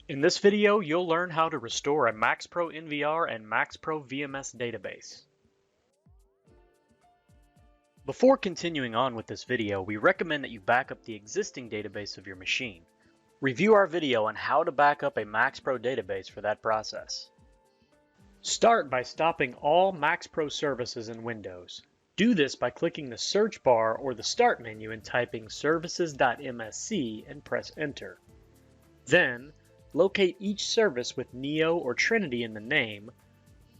In this video, you'll learn how to restore a Maxpro NVR and Maxpro VMS database. Before continuing on with this video, we recommend that you back up the existing database of your machine. Review our video on how to back up a Maxpro database for that process. Start by stopping all Maxpro services in Windows. Do this by clicking the search bar or the start menu and typing services.msc and press enter. Then, locate each service with Neo or Trinity in the name,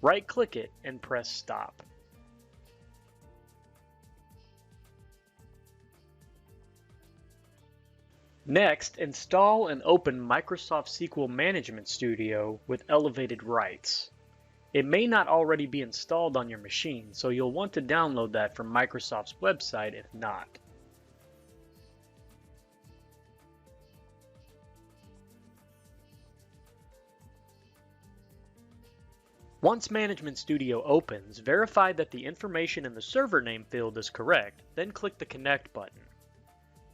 right-click it, and press Stop. Next, install and open Microsoft SQL Management Studio with elevated rights. It may not already be installed on your machine, so you'll want to download that from Microsoft's website if not. Once Management Studio opens, verify that the information in the server name field is correct, then click the Connect button.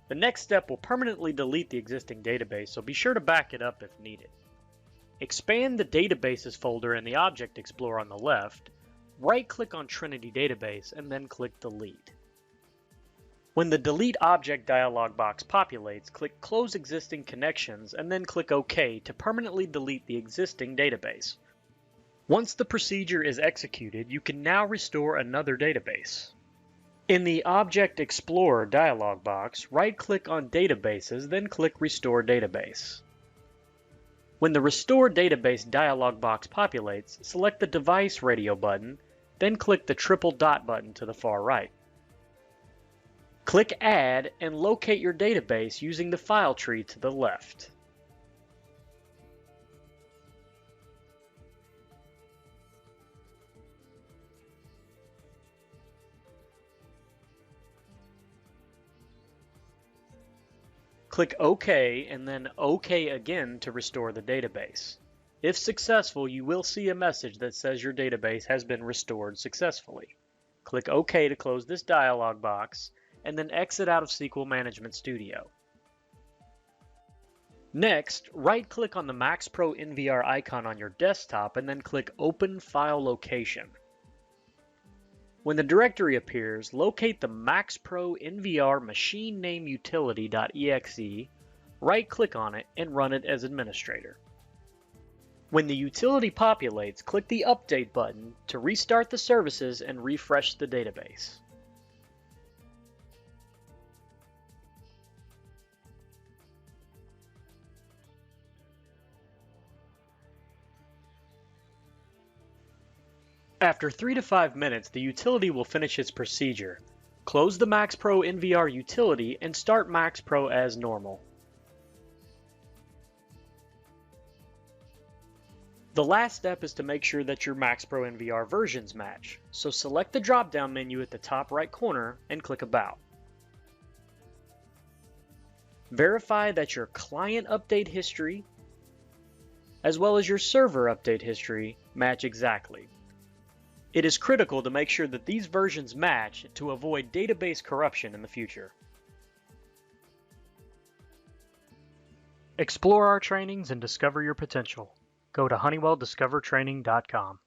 The next step will permanently delete the existing database, so be sure to back it up if needed. Expand the Databases folder in the Object Explorer on the left, right-click on Trinity Database, and then click Delete. When the Delete Object dialog box populates, click Close Existing Connections, and then click OK to permanently delete the existing database. Once the procedure is executed, you can now restore another database. In the Object Explorer dialog box, right-click on Databases, then click Restore Database. When the Restore Database dialog box populates, select the Device Radio button, then click the triple dot button to the far right. Click Add and locate your database using the file tree to the left. Click OK and then OK again to restore the database. If successful, you will see a message that says your database has been restored successfully. Click OK to close this dialog box and then exit out of SQL Management Studio. Next, right-click on the Maxpro NVR icon on your desktop and then click Open File Location. When the directory appears, locate the Maxpro NVR machine name utility.exe, right-click on it, and run it as administrator. When the utility populates, click the Update button to restart the services and refresh the database. After 3 to 5 minutes, the utility will finish its procedure. Close the Maxpro NVR utility and start Maxpro as normal. The last step is to make sure that your Maxpro NVR versions match, so select the drop-down menu at the top right corner and click About. Verify that your client update history, as well as your server update history, match exactly. It is critical to make sure that these versions match to avoid database corruption in the future. Explore our trainings and discover your potential. Go to HoneywellDiscoverTraining.com.